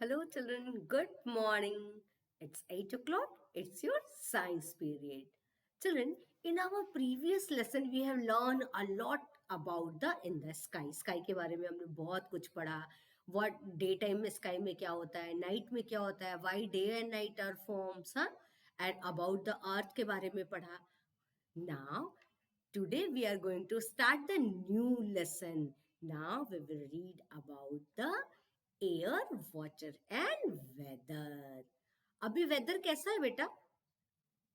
Hello, children. Good morning. It's 8 o'clock. It's your science period. Children, in our previous lesson, we have learned a lot about in the sky. Sky के बारे में हमने बहुत कुछ पढ़ा. What daytime में sky में क्या होता है, night में क्या होता है, why day and night are forms, हाँ? And about the earth के बारे में पढ़ा. Now, today we are going to start the new lesson. Now we will read about the air, water and weather. अभी weather कैसा है बेटा?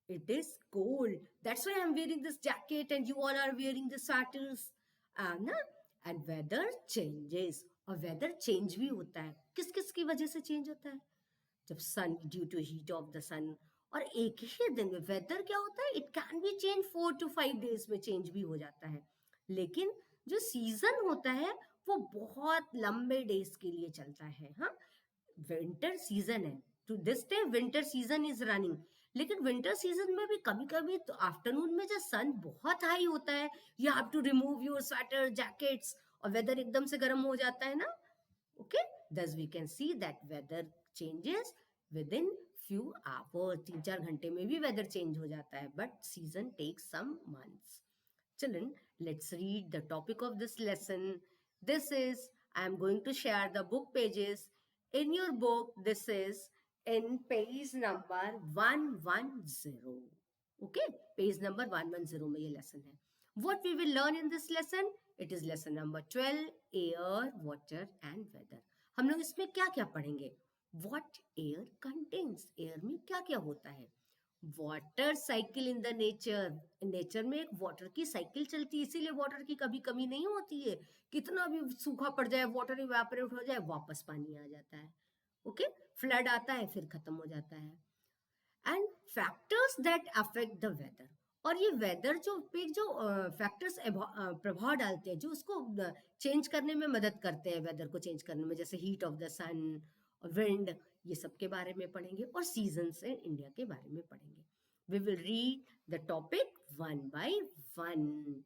It is cold. That's why I'm wearing this jacket and you all are wearing the sweaters. ना? And weather changes. और weather change भी होता है. किस किस की वजह से change होता है? जब sun due to heat of the sun. और एक ही दिन में वेदर क्या होता है, it can be change 4 to 5 days में चेंज भी हो जाता है. लेकिन जो सीजन होता है वो बहुत लंबे डेज के लिए चलता है. हाँ, विंटर सीजन है, to this time winter season is running. लेकिन विंटर सीजन में भी कभी कभी तो आफ्टरनून में जब सन बहुत हाई होता है, you have to remove your sweater jackets, और वेदर एकदम से गर्म हो जाता है ना. Okay, thus we can see that weather changes within few hours. 3-4 घंटे में भी weather change हो जाता है, but season takes some months. Children, let's read the topic of this lesson. This is, I am going to share the book pages. In your book, this is in page number 110. Okay, page number 110 में ये lesson है. What we will learn in this lesson? It is lesson number 12, air, water and weather. हम लोग इसमें क्या क्या पढ़ेंगे? What air contains? Air में क्या क्या होता है? Water cycle in the nature. Nature में एक वाटर की साइकिल चलती है, इसीलिए वाटर की कभी कमी नहीं होती है. कितना भी सूखा पड़ जाए, वाटर इवेपोरेट हो जाए, वापस पानी आ जाता है. ओके, फ्लड आता है फिर खत्म हो जाता है. And factors that affect the weather. और ये वेदर जो पे जो फैक्टर्स प्रभाव डालते हैं, जो उसको चेंज करने में मदद करते हैं, वेदर को चेंज करने में, जैसे हीट ऑफ द सन और विंड, ये सब के बारे में पढ़ेंगे. और सीजन से इंडिया के बारे में पढ़ेंगे. We will read the topic one by one.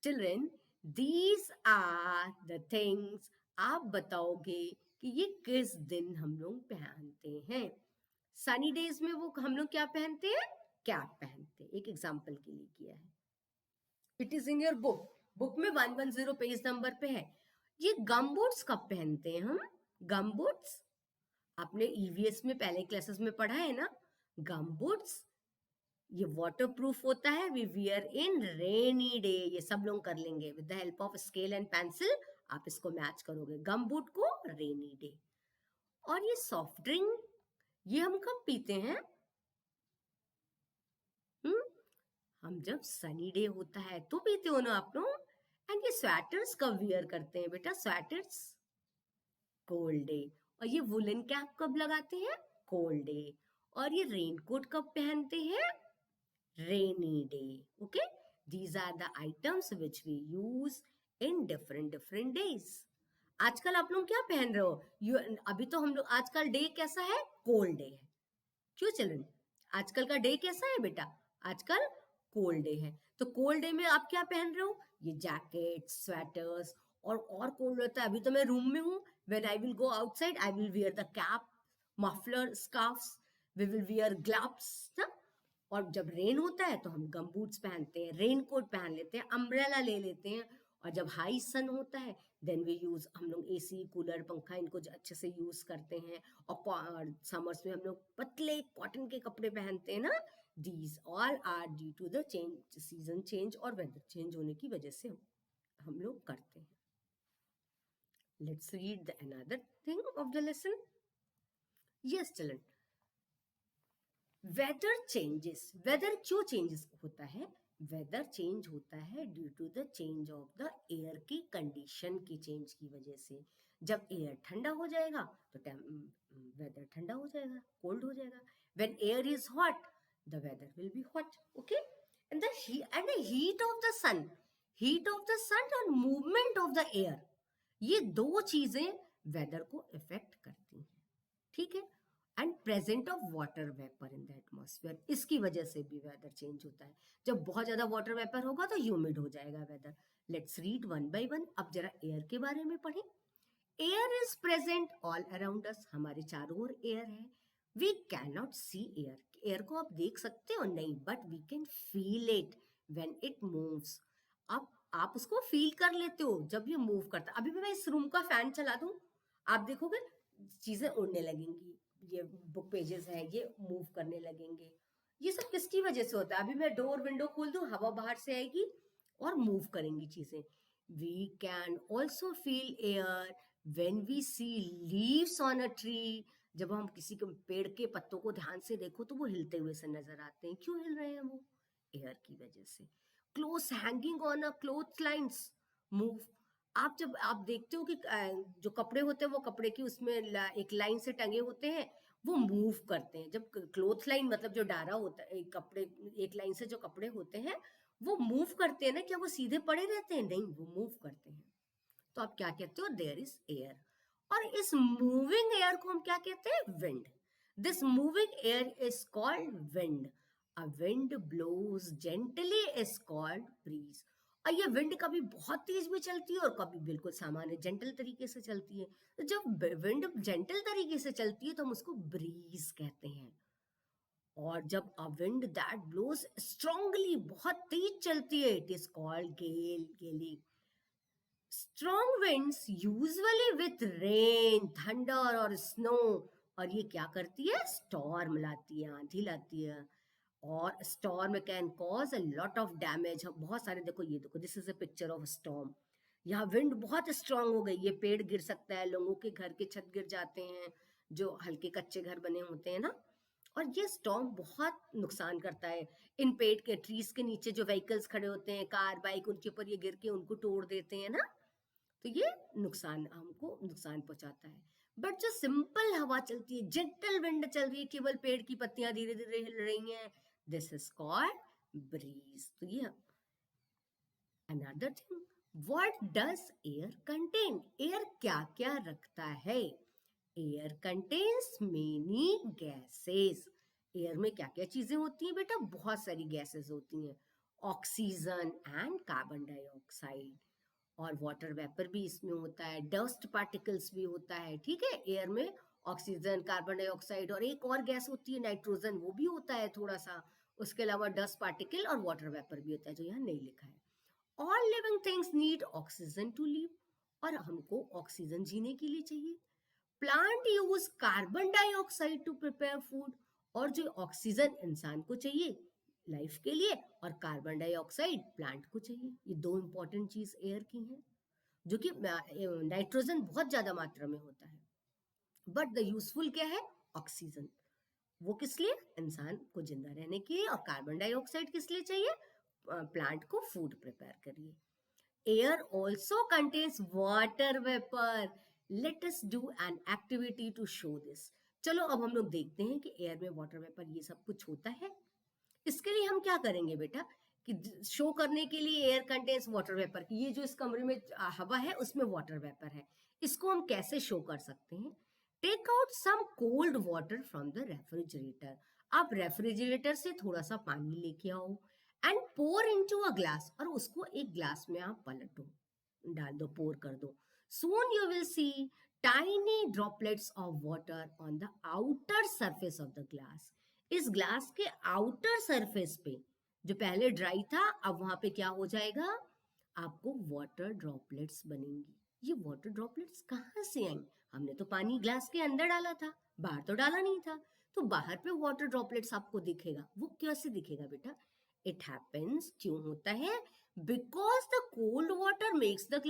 Children, these are the things. आप बताओगे कि ये किस दिन हम लोग पहनते हैं. सनी डेज में वो हम लोग क्या पहनते हैं, कैप पहनते हैं. एक एग्जाम्पल के लिए किया है. It is in your book. Book में 110 पेज नंबर पे है. ये गम बूट्स कब पहनते हैं हम? गम बूट्स आपने ईवीएस में पहले क्लासेस में पढ़ा है ना. गम बूट्स ये वाटर प्रूफ होता है. We wear in rainy day. ये सब लोग कर लेंगे with the help of scale and pencil. आप इसको मैच करोगे, गम बूट को रेनी डे. और ये सॉफ्ट ड्रिंक, ये हम कब पीते हैं? हम जब सनी डे होता है तो पीते हो ना आप लोग. एंड ये स्वेटर्स कब वियर करते हैं बेटा? Sweaters cold day. और ये वुलन कैप कब लगाते हैं? Cold day. और ये रेनकोट कब पहनते हैं? Rainy day. Okay, these are the items which we use in different different days. आजकल आप लोग क्या पहन रहे हो? अभी तो हम लोग आजकल डे कैसा है? कोल्ड डे है. क्यों चिल्ड्रन? आजकल का डे कैसा है बेटा? आजकल कोल्ड डे है. तो कोल्ड डे में आप क्या पहन रहे हो? ये जैकेट, स्वेटर्स. और कोल्ड होता है. अभी तो मैं रूम में हूँ. When I will go outside I will wear the cap, muffler, scarfs. We will wear gloves ना. और जब रेन होता है तो हम गम बूट्स पहनते हैं, रेन कोट पहन लेते हैं, अम्ब्रेला ले लेते हैं. और जब हाई सन होता है देन वी यूज, हम लोग एसी, कूलर, पंखा इनको अच्छे से यूज करते हैं. और समर्स में हम लोग पतले कॉटन के कपड़े पहनते हैं ना. These all are due to the change, season change और वेदर चेंज होने की वजह से हम लोग करते हैं. Let's read the another thing of the lesson. Yes children, weather changes. Weather क्यों चेंजेस होता है? वेदर चेंज होता है due to the change of the air की कंडीशन की चेंज की वजह से. जब एयर ठंडा हो जाएगा तो वेदर ठंडा हो जाएगा, कोल्ड हो जाएगा. When air is hot the weather will be hot. Okay, and the heat of the sun, heat of the sun और मूवमेंट ऑफ द एयर, ये दो चीजें वेदर को इफेक्ट करती हैं. ठीक है. And present of water vapour in the atmosphere, इसकी वजह से भी वेदर चेंज होता है. जब बहुत ज्यादा वाटर वेपर होगा तो ह्यूमिड हो जाएगा weather. Let's read one by one. अब जरा एयर के बारे में पढ़ें. Air is present all around us, हमारे चारों ओर एयर है. We can not see air, air को आप देख सकते हो नहीं, but we can feel it when it moves. आप उसको फील कर लेते हो जब ये मूव करता है. अभी भी मैं इस रूम का फैन चला दूं, आप देखोगे चीजें उड़ने लगेंगी, ये बुक पेजेस हैं ये मूव करने लगेंगे. ये सब किसकी वजह से होता है? अभी मैं डोर विंडो खोल दूं, हवा बाहर से आएगी और मूव करेंगी चीजें. We can also feel air when we see leaves on a tree. जब हम किसी के पेड़ के पत्तों को ध्यान से देखो तो वो हिलते हुए से नजर आते हैं. क्यों हिल रहे हैं वो? एयर की वजह से. Clothes hanging on a cloth lines move. आप जब आप देखते हो कि जो कपड़े होते हैं वो कपड़े की उसमें एक लाइन से टंगे होते हैं, वो मूव करते हैं. जब क्लोथ लाइन मतलब जो डारा होता है, एक कपड़े एक लाइन से जो कपड़े होते हैं वो मूव करते हैं ना, क्या वो सीधे पड़े रहते हैं? नहीं, वो मूव करते हैं. तो आप क्या कहते हो? There is air. और इस मूविंग एयर को हम क्या कहते हैं? Wind. This moving air is called wind. A wind blows gently is called breeze. और ये विंड कभी बहुत तेज भी चलती है और कभी बिल्कुल सामान्य जेंटल तरीके से चलती है. तो जब विंड जेंटल तरीके से चलती है तो हम उसको ब्रीज कहते हैं. और जब a wind that blows strongly, बहुत तेज चलती है, इट इज कॉल्ड गेल, गेली. Strong winds usually with rain, thunder और snow. और ये क्या करती है? स्टॉर्म लाती है, आंधी लाती है. और storm can cause a lot of damage. बहुत सारे, देखो ये देखो, this is a picture of storm. यहाँ विंड बहुत स्ट्रांग हो गई, ये पेड़ गिर सकता है, लोगों के घर के छत गिर जाते हैं, जो हल्के कच्चे घर बने होते हैं ना. और ये स्टॉर्म बहुत नुकसान करता है. इन पेड़ के ट्रीज के नीचे जो व्हीकल्स खड़े होते हैं, कार बाइक, उनके ऊपर ये गिर के उनको तोड़ देते हैं ना. तो ये नुकसान, हमको नुकसान पहुंचाता है. बट जो सिंपल हवा चलती है, जेंटल विंड चल रही है, केवल पेड़ की पत्तियां धीरे धीरे हिल रही हैं, दिस इज कॉल्ड ब्रीज. तो ये another thing. What does air contain? Air क्या क्या रखता है? Air contains many gases. Air में क्या क्या चीजें होती हैं बेटा? बहुत सारी गैसेस होती हैं. Oxygen and carbon dioxide. और वाटर वेपर भी इसमें होता है, डस्ट पार्टिकल्स भी होता है. ठीक है, एयर में ऑक्सीजन, कार्बन डाइऑक्साइड और एक और गैस होती है नाइट्रोजन, वो भी होता है थोड़ा सा. उसके अलावा डस्ट पार्टिकल और वाटर वेपर भी होता है, जो यहाँ नहीं लिखा है. All living things need oxygen to live. और हमको ऑक्सीजन जीने के लिए चाहिए. Plant use carbon dioxide to prepare food. और जो ऑक्सीजन इंसान को चाहिए लाइफ के लिए, और कार्बन डाइऑक्साइड प्लांट को चाहिए. ये दो इंपॉर्टेंट चीज एयर की हैं, जो कि नाइट्रोजन बहुत ज्यादा मात्रा में होता है, बट द यूजफुल क्या है? ऑक्सीजन. वो किस लिए? इंसान को जिंदा रहने के लिए. और कार्बन डाइऑक्साइड किस लिए चाहिए? प्लांट को फूड प्रिपेयर करिए. Air also contains water vapour. Let us do an activity to show this. चलो अब हम लोग देखते हैं कि एयर में वाटर वेपर ये सब कुछ होता है. इसके लिए हम क्या करेंगे बेटा? कि शो करने के लिए एयर कंटेन्स वाटर वेपर, ये जो इस कमरे में हवा है उसमें वाटर वेपर है, इसको हम कैसे शो कर सकते हैं? Take out some cold water from the refrigerator. आप रेफ्रिजरेटर से थोड़ा सा पानी लेके आओ and pour into a glass. और उसको एक ग्लास में आप पलटो, डाल दो, पोर कर दो. Soon you will see tiny droplets of water on the outer surface of the glass. इस ग्लास के आउटर सरफेस पे, जो पहले ड्राई था, अब वहां पे क्या हो जाएगा? आपको वाटर ड्रॉपलेट्स बनेंगी. ये वाटर ड्रॉपलेट्स कहाँ से आई? हमने तो पानी ग्लास के अंदर डाला था, बाहर तो डाला नहीं था. तो बाहर पे वाटर ड्रॉपलेट्स आपको दिखेगा. वो कैसे दिखेगा बेटा? इट हैपेंस, क्यों होता है? Because the cold water makes the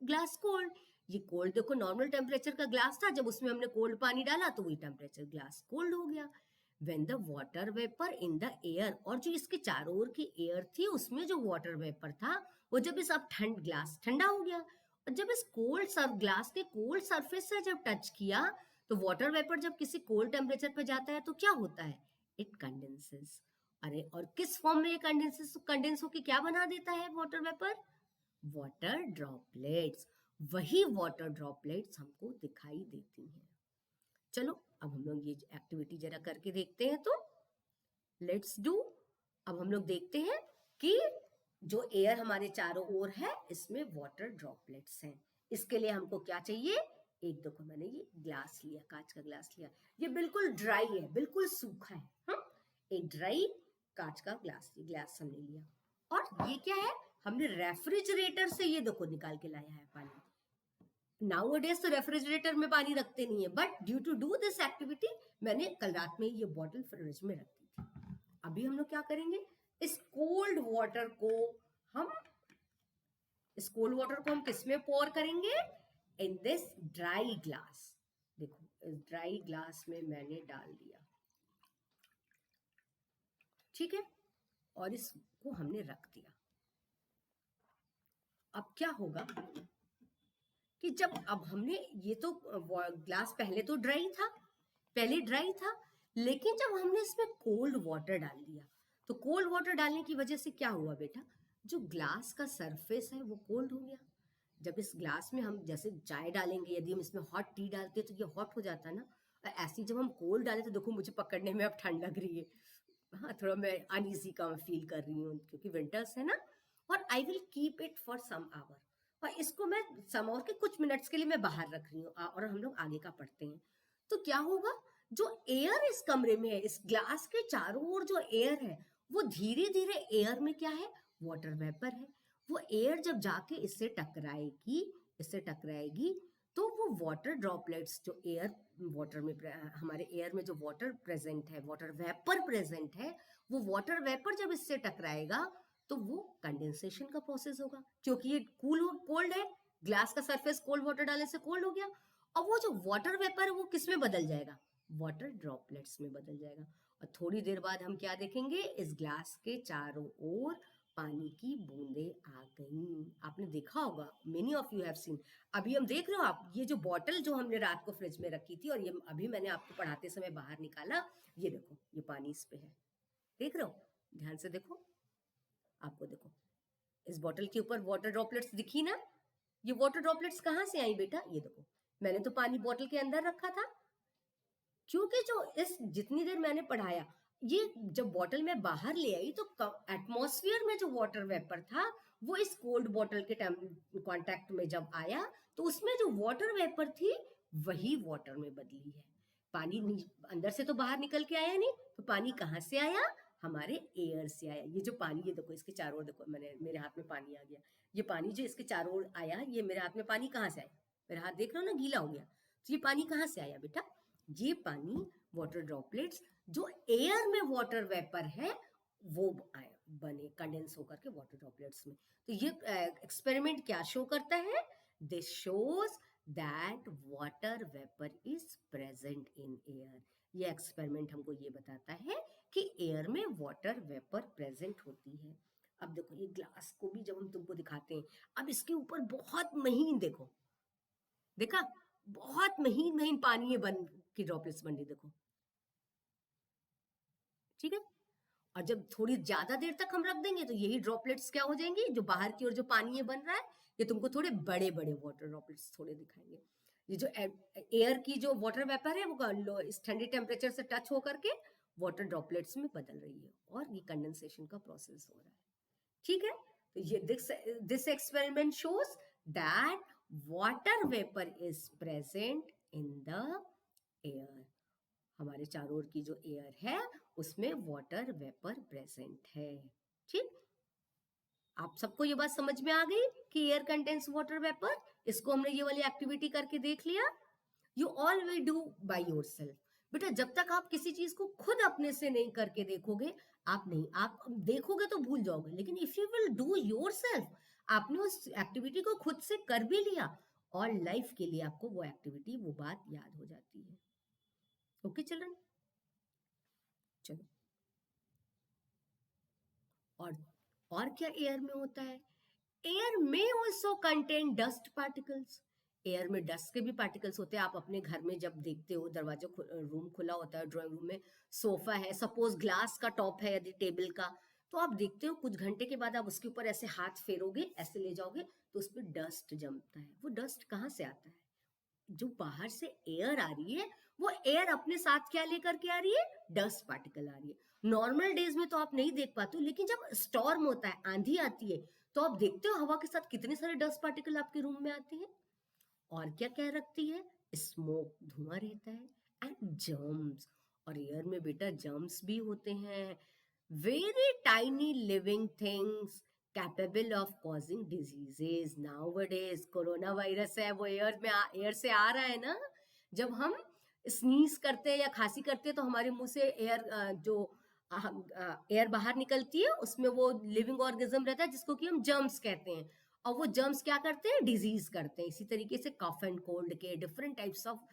glass cold. ये कोल्ड, देखो नॉर्मल टेम्परेचर का ग्लास था, जब उसमें हमने कोल्ड पानी डाला तो वही टेम्परेचर ग्लास कोल्ड हो गया. when the water vapor in the air, और जो इसके चारों ओर की एयर थी उसमें जो वाटर वेपर था, वो जब इस अब ग्लास ठंडा हो गया, और जब इस ग्लास के कोल्ड सरफेस से जब टच किया, तो वाटर वेपर जब किसी कोल्ड टेम्परेचर पे जाता है तो क्या होता है? It condenses. अरे और किस फॉर्म में ये कंडेंस होके क्या बना देता है वाटर वेपर? Water droplets. वही वाटर ड्रॉपलेट्स हमको दिखाई देती हैं. चलो अब हम लोग ये एक्टिविटी जरा करके देखते हैं. तो लेट्स डू. अब हम लोग देखते हैं कि जो एयर हमारे चारों ओर है इसमें वाटर ड्रॉपलेट्स हैं. इसके लिए हमको क्या चाहिए? एक देखो मैंने ये ग्लास लिया, कांच का ग्लास लिया, ये बिल्कुल ड्राई है, बिल्कुल सूखा है। हाँ, एक ड्राई कांच का ग्लास हमने लिया। और ये क्या है, हमने रेफ्रिजरेटर से ये देखो निकाल के लाया है पानी। नाउअडेज तो रेफ्रिजरेटर में पानी रखते नहीं है, but due to do this activity मैंने कल रात में ये बॉटल फ्रिज में रख दी थी। अभी हम लोग क्या करेंगे, इस कोल्ड वाटर को हम किस में पोर करेंगे, इन दिस ड्राई ग्लास। देखो इस ड्राई ग्लास में मैंने डाल दिया, ठीक है, और इसको हमने रख दिया। अब क्या होगा कि जब अब हमने ये तो ग्लास पहले तो ड्राई था, लेकिन जब हमने इसमें कोल्ड वाटर डाल दिया, तो कोल्ड वाटर डालने की वजह से क्या हुआ बेटा, जो ग्लास का सरफेस है वो कोल्ड हो गया। जब इस ग्लास में हम जैसे चाय डालेंगे, यदि हम इसमें हॉट टी डालते हैं तो ये हॉट हो जाता है ना, और ऐसे जब हम कोल्ड डालें तो देखो मुझे पकड़ने में अब ठंड लग रही है। हाँ, थोड़ा मैं अनईजी का फील कर रही हूँ क्योंकि विंटर्स है ना। और I will keep it for some hour, और इसको मैं सम आवर के कुछ मिनट्स के लिए मैं बाहर रख रही हूँ, और हम लोग आगे का पढ़ते हैं। तो क्या होगा, जो एयर इस कमरे में है, इस ग्लास के चारों ओर जो एयर है, वो धीरे धीरे एयर में क्या है, वाटर वेपर है। वो एयर जब जाके इससे टकराएगी तो वो वाटर ड्रॉपलेट्स जो एयर वाटर में हमारे एयर में जो वाटर प्रेजेंट है, वाटर वेपर प्रेजेंट है, वो वाटर वेपर जब इससे टकराएगा तो वो कंडेंसेशन का प्रोसेस होगा, क्योंकि ये कोल्ड है, ग्लास का सरफेस कोल्ड वाटर डालने से कोल्ड हो गया। और वो जो वाटर वेपर है वो किस में बदल जाएगा, वाटर ड्रॉपलेट्स में बदल जाएगा। और थोड़ी देर बाद हम क्या देखेंगे, इस ग्लास के चारों ओर पानी की बूंदे आ गई। आपने देखा होगा, many of you have seen. अभी हम देख रहे हो आप, ये जो बॉटल जो हमने रात को फ्रिज में रखी थी और ये अभी मैंने आपको पढ़ाते समय बाहर निकाला, ये देखो ये पानी इस पे है, देख रहे हो, ध्यान से देखो, आपको देखो इस बॉटल के ऊपर वाटर ड्रॉपलेट्स दिखी ना। ये वाटर ड्रॉपलेट्स कहाँ से आई बेटा, ये देखो मैंने तो पानी बॉटल के अंदर रखा था, क्योंकि जो इस जितनी देर मैंने पढ़ाया, ये जब बॉटल में बाहर ले आई तो एटमॉस्फेयर में जो वाटर वेपर था वो इस कोल्ड बॉटल के कांटेक्ट में जब आया तो उसमें जो वाटर वेपर थी वही वाटर में बदली है। पानी अंदर से तो बाहर निकल के आया नहीं, तो पानी कहाँ से आया, हमारे एयर से आया। ये जो पानी, ये देखो इसके चारों ओर देखो, मेरे हाथ में पानी आ गया, ये पानी जो इसके चारों ओर आया, ये मेरे हाथ में पानी कहाँ से आया, मेरा हाथ देख रहे हो ना गीला हो गया, तो ये पानी कहाँ से आया बेटा, ये पानी वाटर ड्रॉपलेट्स जो एयर में वाटर वेपर है वो बने कंडेंस होकर के वाटर ड्रॉपलेट्स में। तो ये एक्सपेरिमेंट क्या शो करता है, this shows that water vapour is present in air. ये एक्सपेरिमेंट हमको ये बताता है कि एयर में वाटर वेपर प्रेजेंट होती है। अब देखो ये ग्लास को भी जब हम तुमको दिखाते हैं, अब इसके ऊपर बहुत महीन देखो, देखा, बहुत महीन महीन पानी ये बन की ड्रॉपलेट्स बन रही, देखो, ठीक है। और जब थोड़ी ज्यादा देर तक हम रख देंगे तो यही ड्रॉपलेट्स क्या हो जाएंगी, जो बाहर की ओर जो पानी ये बन रहा है, ये तुमको थोड़े बड़े बड़े वाटर ड्रॉपलेट्स थोड़े दिखाएंगे। ये जो एयर की जो वाटर वेपर है वो इस ठंडी टेम्परेचर से टच होकर के वाटर ड्रॉपलेट्स में बदल रही है, और ये कंडेंसेशन का प्रोसेस हो रहा है, ठीक है। तो ये this experiment shows that water vapour is present in the air. हमारे चारों ओर की जो एयर है उसमें वाटर वेपर प्रेजेंट है, ठीक। आप सबको ये बात समझ में आ गई कि एयर कंटेन्स वाटर वेपर, इसको हमने ये वाली एक्टिविटी करके देख लिया। You all will do by yourself. बेटा जब तक आप किसी चीज को खुद अपने से नहीं करके देखोगे, आप देखोगे तो भूल जाओगे, लेकिन if you will do yourself, आपने उस एक्टिविटी को खुद से कर भी लिया, और लाइफ के लिए आपको वो एक्टिविटी, वो बात याद हो जाती है। ओके चिल्ड्रन, चलो। और क्या एयर में होता है, एयर में also contain dust particles. Air में डस्ट के भी पार्टिकल्स होते हैं। आप अपने घर में जब देखते हो, दरवाजा रूम खुला होता है, ड्राइंग रूम में सोफा है, सपोज ग्लास का टॉप है यदि टेबल का, तो आप देखते हो कुछ घंटे के बाद आप उसके ऊपर ऐसे हाथ फेरोगे, ऐसे ले जाओगे तो उस पर डस्ट जमता है। वो डस्ट कहाँ से आता है, जो बाहर से एयर आ रही है, वो एयर अपने साथ क्या लेकर के आ रही है, डस्ट पार्टिकल आ रही है। नॉर्मल डेज में तो आप नहीं देख पाते हो, लेकिन जब स्टॉर्म होता है, आंधी आती है, तो आप देखते हो हवा के साथ कितने सारे डस्ट पार्टिकल आपके रूम में आते हैं। और क्या क्या रखती है? स्मोक, धुआं रहता है, एंड जर्म्स, और एयर में बेटा जर्म्स भी होते हैं, very tiny living things capable of causing diseases. Nowadays corona virus है वो एयर से आ रहा है ना। जब हम स्नीज करते हैं या खांसी करते हैं तो हमारे मुंह से एयर जो एयर बाहर निकलती है उसमें वो लिविंग ऑर्गेनिज्म रहता है जिसको कि हम जर्म्स कहते हैं, और वो जर्म्स क्या करते हैं? डिजीज करते हैं। इसी तरीके से कफ एंड कोल्ड के डिफरेंट टाइप्स ऑफ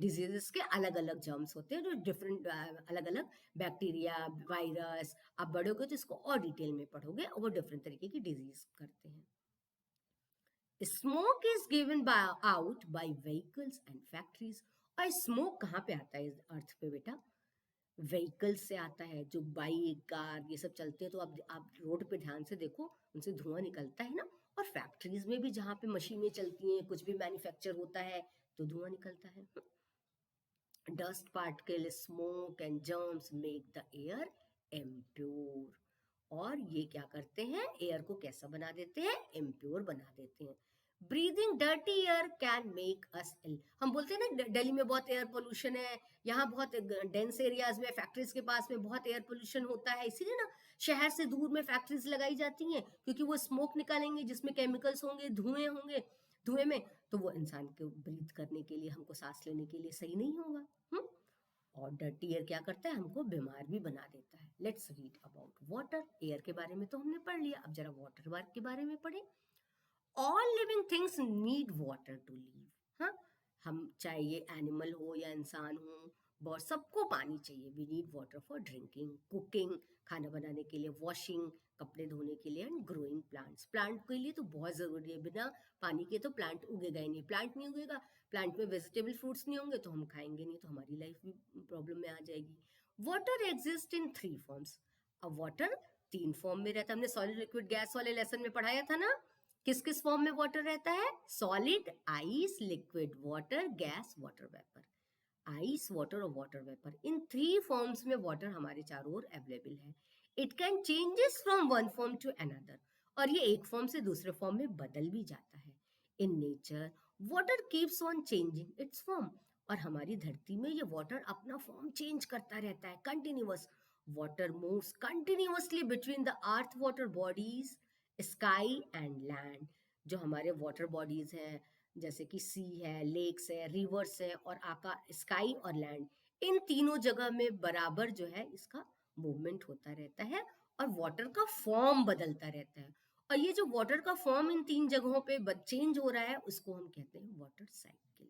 डिजीजेस के अलग अलग जर्म्स होते हैं जो डिफरेंट अलग अलग बैक्टीरिया, वायरस, आप बढ़ोगे तो इसको और डिटेल में पढ़ोगे, और वो डिफरेंट तरीके की डिजीज करते हैं। Smoke is given out by vehicles and factories. और स्मोक कहाँ पे आता है इस अर्थ पे बेटा? व्हीकल से आता है। जो बाइक, कार ये सब चलते हैं तो आप रोड पे ध्यान से देखो, उनसे धुआं निकलता है ना। और फैक्ट्रीज में भी जहाँ पे मशीनें चलती हैं, कुछ भी मैन्युफैक्चर होता है तो धुआं निकलता है। Dust particle, smoke and germs make the air impure. और ये क्या करते हैं? एयर को कैसा बना देते हैं? इम्प्योर बना देते हैं। Breathing dirty air can make us ill. हम बोलते हैं ना दिल्ली में बहुत एयर पोल्यूशन है, यहाँ बहुत डेंस एरियाज में, फैक्ट्रीज के पास में बहुत एयर पोल्यूशन होता है, इसीलिए ना शहर से दूर में फैक्ट्रीज लगाई जाती हैं, क्योंकि वो स्मोक निकालेंगे जिसमें केमिकल्स होंगे, धुएं होंगे, धुएं में तो वो इंसान को ब्रीथ करने के लिए, हमको सांस लेने के लिए सही नहीं होगा। और डर्टी एयर क्या करता है? हमको बीमार भी बना देता है। Let's read about water. Air के बारे में तो हमने पढ़ लिया, अब जरा वाटर वर्क के बारे में पढ़ें। All living things need water to live. हाँ, हम चाहे ये एनिमल हो या इंसान हो, बहुत सबको पानी चाहिए। We need water for drinking, cooking, खाना बनाने के लिए, वॉशिंग, कपड़े धोने के लिए, एंड ग्रोइंग प्लांट्स। प्लांट के लिए तो बहुत जरूरी है, बिना पानी के तो प्लांट उगेगा ही नहीं। प्लांट नहीं उगेगा, प्लांट में वेजिटेबल फ्रूट्स नहीं होंगे तो हम खाएंगे नहीं, तो हमारी लाइफ भी प्रॉब्लम में आ जाएगी। Water exist in 3 forms. अब वाटर 3 फॉर्म में रहता है। हमने सॉलिड लिक्विड गैस वाले लेसन में पढ़ाया था ना, किस किस फॉर्म में वाटर रहता है? Solid, ice, liquid water, gas, water vapour. Ice, water और वाटर वेपर, इन 3 फॉर्म्स में वाटर हमारे चारों ओर अवेलेबल है। It can changes from one form to another, और ये एक फॉर्म से दूसरे फॉर्म में बदल भी जाता है। In nature water keeps on changing it's form. और हमारी धरती में ये वाटर अपना फॉर्म चेंज करता रहता है, continuous. Water moves continuously between the earth water bodies, sky and land. जो हमारे वाटर बॉडीज हैं, जैसे कि सी है, लेक्स है, रिवर्स है, और स्काई और लैंड, इन तीनों जगह में बराबर जो है इसका मूवमेंट होता रहता है, और वाटर का फॉर्म बदलता रहता है। और ये जो वाटर का फॉर्म इन 3 जगहों पे चेंज हो रहा है उसको हम कहते हैं water cycle.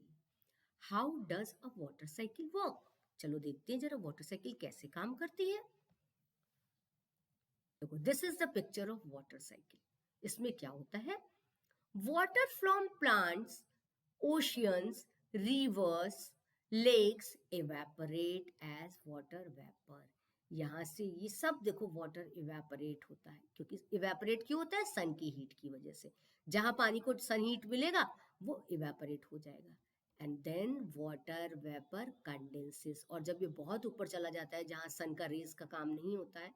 How does a water cycle work? चलो देखते हैं जरा वाटर साइकिल कैसे काम करती है। देखो, this is the picture of water cycle. इसमें क्या होता है? Water from plants, oceans, rivers, lakes evaporate as water vapour. यहाँ से ये सब देखो वाटर इवेपोरेट होता है, क्योंकि इवेपोरेट क्यों होता है? सन की हीट की वजह से। जहां पानी को सन हीट मिलेगा वो इवेपोरेट हो जाएगा, and then water vapour condenses. और जब ये बहुत ऊपर चला जाता है, जहां सन का रेज का काम नहीं होता है,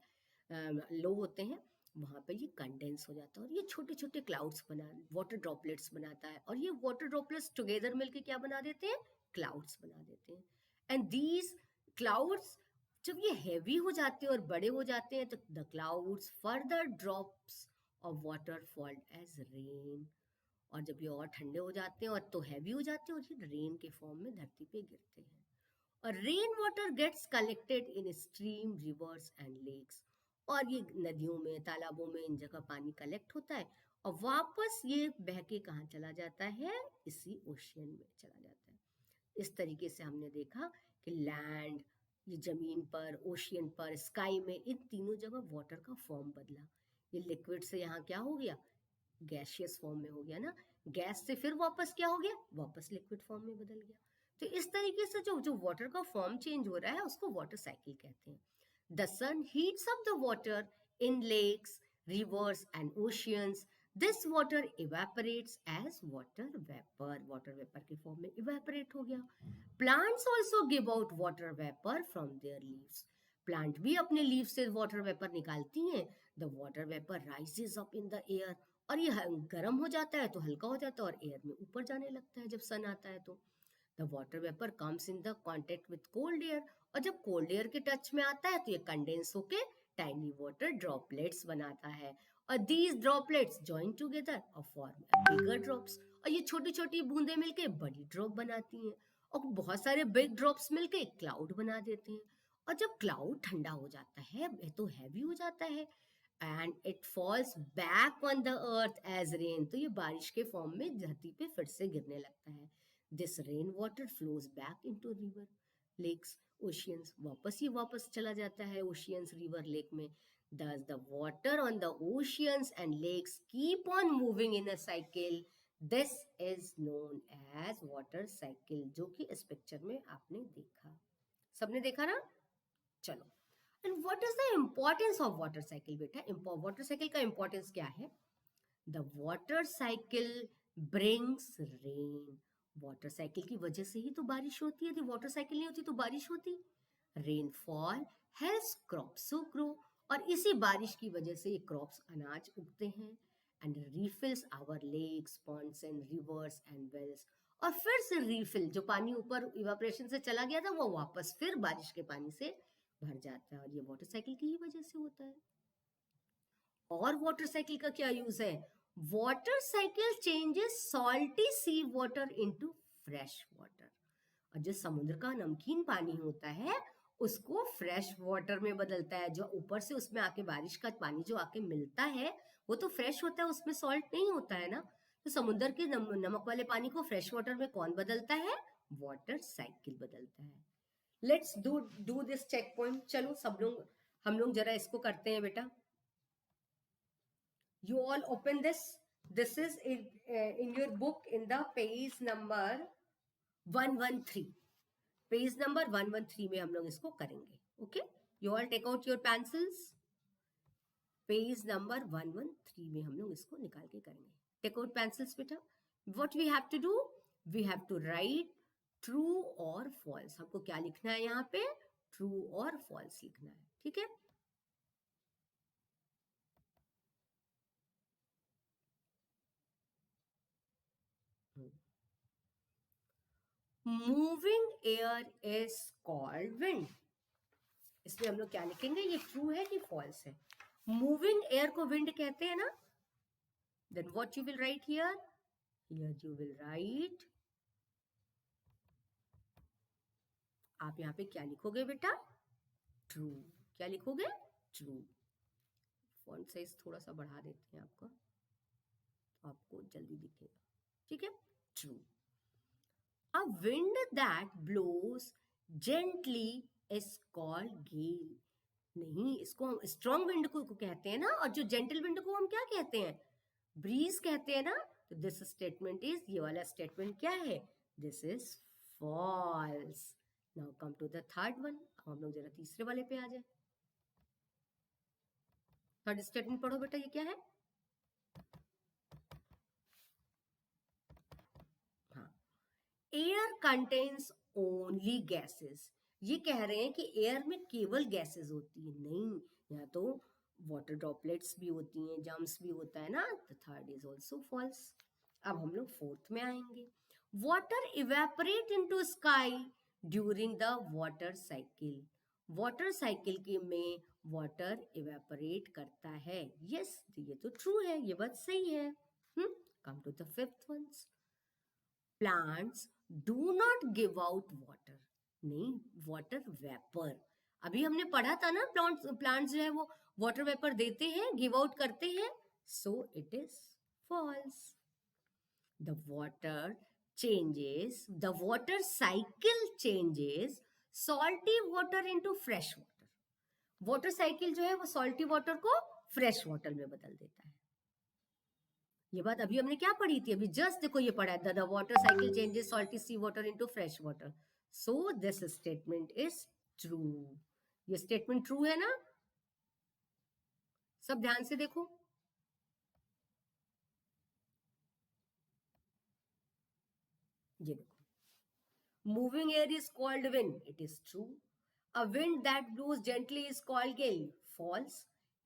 लो होते हैं, वहां पर ये कंडेंस हो जाता है, और ये छोटे छोटे क्लाउड्स वाटर ड्रॉपलेट्स बनाता है। और ये वाटर ड्रॉपलेट्स टुगेदर मिलके क्या बना देते हैं? क्लाउड्स बना देते हैं। एंड दीज क्लाउड्स जब ये हैवी हो जाते हैं और बड़े हो जाते हैं तो the clouds further drops of water fall as rain. और जब ये और ठंडे हो जाते हैं और तो हैवी हो जाते हैं, और ये रेन के फॉर्म में धरती पे गिरते हैं। और rain water gets collected in stream, rivers and lakes. और ये नदियों में, तालाबों में, इन जगह पानी कलेक्ट होता है, और वापस ये बह के कहाँ चला जाता है? इसी ओशियन में चला जाता है। इस तरीके से हमने देखा कि लैंड, ये जमीन पर, ओशियन पर, स्काई में, इन तीनों जगह वाटर का फॉर्म बदला। ये लिक्विड से यहाँ क्या हो गया? गैशियस फॉर्म में हो गया ना। गैस से फिर वापस क्या हो गया? वापस लिक्विड फॉर्म में बदल गया। तो इस तरीके से जो जो वाटर का फॉर्म चेंज हो रहा है उसको वाटर साइकिल कहते हैं। The sun heats up the water in lakes, rivers and oceans. This water evaporates as water vapor. Water vapor के फॉर्म में evaporate हो गया। Plants also give out water vapor from their leaves. Plant भी अपने leave से water vapour निकालती हैं। The water vapour rises up in the air, और ये गर्म हो जाता है तो हल्का हो जाता है और एयर में ऊपर जाने लगता है जब सन आता है तो। The water vapour comes in the contact with cold air, और जब कोल्ड एयर के टच में आता है तो ये कंडेंस होके टाइनी वाटर ड्रॉपलेट्स बनाता है, और दीज ड्रॉपलेट्स जॉइन टुगेदर और फॉर्म बिगर ड्रॉप्स, और ये छोटी छोटी बूंदें मिलके बड़ी ड्रॉप बनाती हैं, और बहुत सारे बिग ड्रॉप्स मिलके क्लाउड बना देते हैं। और जब क्लाउड ठंडा हो जाता है तो हैवी हो जाता है and it falls back on the earth as rain, तो ये बारिश के फॉर्म में धरती पे फिर से गिरने लगता है। This rain water flows back into river, lakes, oceans, वापस चला जाता है ओशियंस, रिवर, लेक में। Thus the water on the oceans and lakes keep on moving in a cycle. This is known as water cycle, जो कि इस picture में आपने देखा, सबने देखा ना। चलो, and what is the importance of water cycle बेटा? वाटर साइकिल का इम्पोर्टेंस क्या है? The water cycle brings rain, water cycle की वजह से ही तो बारिश होती है, यदि वाटर साइकिल नहीं होती तो बारिश होती। Rainfall helps crops to grow, और इसी बारिश की वजह से ये क्रॉप्स अनाज उगते हैं। And refills our lakes, ponds and rivers and wells, और फिर से रिफिल, जो पानी ऊपर इवापोरेशन से चला गया था वो वापस फिर बारिश के पानी से भर जाता है, और ये वाटर साइकिल की ही वजह से होता है। और वाटर साइकिल का क्या यूज है? Water cycle changes salty sea water into fresh water, और जो समुद्र का नमकीन पानी होता है उसको फ्रेश वाटर में बदलता है। जो ऊपर से उसमें आके बारिश का पानी जो आके मिलता है वो तो फ्रेश होता है, उसमें सॉल्ट नहीं होता है ना। तो समुद्र के नमक वाले पानी को फ्रेश वाटर में कौन बदलता है? वाटर साइकिल बदलता है। Let's do this checkpoint. चलो सब लोग, हम लोग जरा इसको करते हैं बेटा। You all open this. This is in your book in the page number 113. Page number 113 में हम लोग इसको करेंगे। Okay, you all take out your pencils. पेज नंबर 113 में हम लोग इसको निकाल के करेंगे। टेक आउट पेंसिल्स बेटा। What we have to do? We have to write true और फॉल्स। हमको क्या लिखना है यहाँ पे? ट्रू और फॉल्स लिखना है, ठीक है। Moving air is called wind. इसमें हम लोग क्या लिखेंगे? ये ट्रू है कि फॉल्स है? मूविंग एयर को विंड कहते हैं ना। Then what you will write here? Here you will write, आप यहाँ पे क्या लिखोगे बेटा? ट्रू। क्या लिखोगे? ट्रू। फॉन्ट साइज थोड़ा सा बढ़ा देते हैं आपका, तो आपको जल्दी दिखेगा, ठीक है। True. A wind that blows gently is called gale. नहीं, इसको हम स्ट्रॉन्ग विंड को कहते हैं ना, और जो जेंटल विंड को हम क्या कहते हैं? ब्रीज कहते हैं ना। तो दिस स्टेटमेंट इज, ये वाला स्टेटमेंट क्या है? This is false. Now come to the third one. अब हम लोग जरा तीसरे वाले पे आ जाए। थर्ड स्टेटमेंट पढ़ो बेटा, ये क्या है? हाँ, एयर कंटेन्स ओनली गैसेस। ये कह रहे हैं कि एयर में केवल गैसेस होती है। नहीं, यहाँ तो वाटर ड्रॉपलेट्स भी होती हैं, जम्स भी होता है ना। तो थर्ड इज ऑल्सो फॉल्स। अब हम लोग फोर्थ में आएंगे। Water evaporate into sky during the water cycle. Water cycle के में वाटर इवेपोरेट करता है। यस, ये तो ट्रू है, ये बात सही है। Come to the fifth one. Plants do not give out water. नहीं, वाटर वेपर। अभी हमने पढ़ा था ना, प्लांट्स जो है वो वाटर वेपर देते हैं, गिव आउट करते हैं। So it is false. The water changes, the water cycle changes salty water into fresh water. Water cycle जो है वो सॉल्टी वाटर को फ्रेश वाटर में बदल देता है। ये बात अभी हमने क्या पढ़ी थी? अभी जस्ट देखो ये पढ़ा है, the water cycle changes salty sea water into fresh water. So this statement is true. ये स्टेटमेंट ट्रू है ना? सब ध्यान से देखो। ये देखो, moving air is called wind, it is true. A wind that blows gently is called gale, false.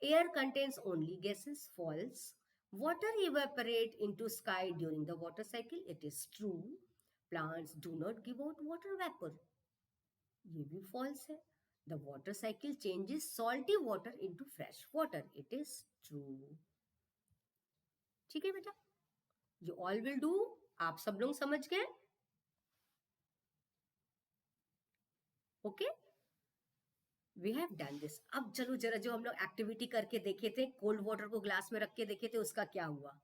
Air contains only gases, false. Water evaporate into sky during the water cycle. It is true. Plants do not give out water vapor. ये भी false है. The water cycle changes salty water into fresh water. It is true. ठीक है बेटा? You all will do. आप सब लोग समझ गए? Okay? We have done this. अब चलो जरा जो हम लोग एक्टिविटी करके देखे थे, कोल्ड वाटर को ग्लास में रख के देखे थे, उसका क्या हुआ?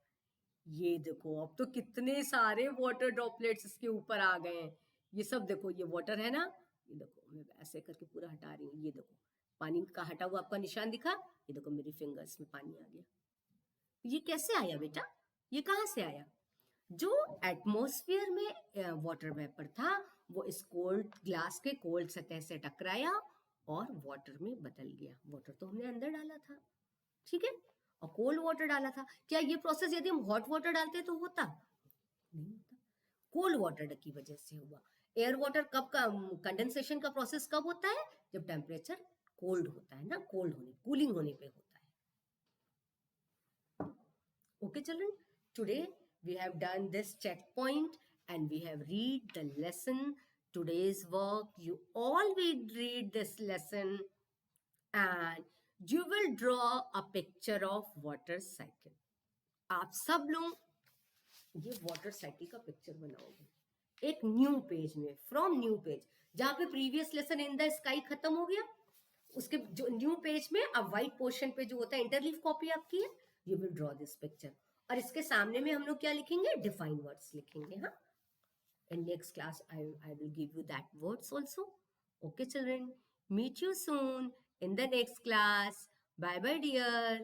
ये देखो, अब तो कितने सारे वाटर ड्रॉपलेट्स इसके ऊपर आ गए हैं. ये सब देखो, ये वाटर है ना, ये देखो मैं ऐसे करके पूरा हटा रही हूँ. ये देखो पानी का हटा हुआ आपका निशान दिखा. ये देखो मेरी फिंगर्स में पानी आ गया. ये कैसे आया बेटा? ये कहाँ से आया? जो एटमॉस्फेयर में वाटर वेपर था, वो इस कोल्ड ग्लास के कोल्ड सतह से टकराया और वाटर में बदल गया. वाटर तो हमने अंदर डाला था, ठीक है, और कोल्ड वाटर डाला था. क्या ये प्रोसेस यदि हम हॉट वाटर डालते तो होता? नहीं होता. कोल्ड वाटर की वजह से हुआ. एयर वाटर कब का कंडेंसेशन का प्रोसेस कब होता है? जब टेम्परेचर कोल्ड होता है ना, कोल्ड होने, कूलिंग होने पे होता है. Okay, children, today we have done this checkpoint and we have read the lesson. Today's work, you all will read this lesson and you will draw a picture of water cycle. आप सब लोग ये water cycle का picture बनाओगे एक new page में, from new page, जहां पे previous lesson in the sky खत्म हो गया, उसके जो न्यू पेज में अब व्हाइट पोर्शन पे जो होता है इंटरलीफ कॉपी आपकी है, you will draw this picture. और इसके सामने में हम लोग क्या लिखेंगे? डिफाइन वर्ड्स लिखेंगे. हाँ, in next class I will give you that words also. Okay children, meet you soon in the next class. Bye bye dear.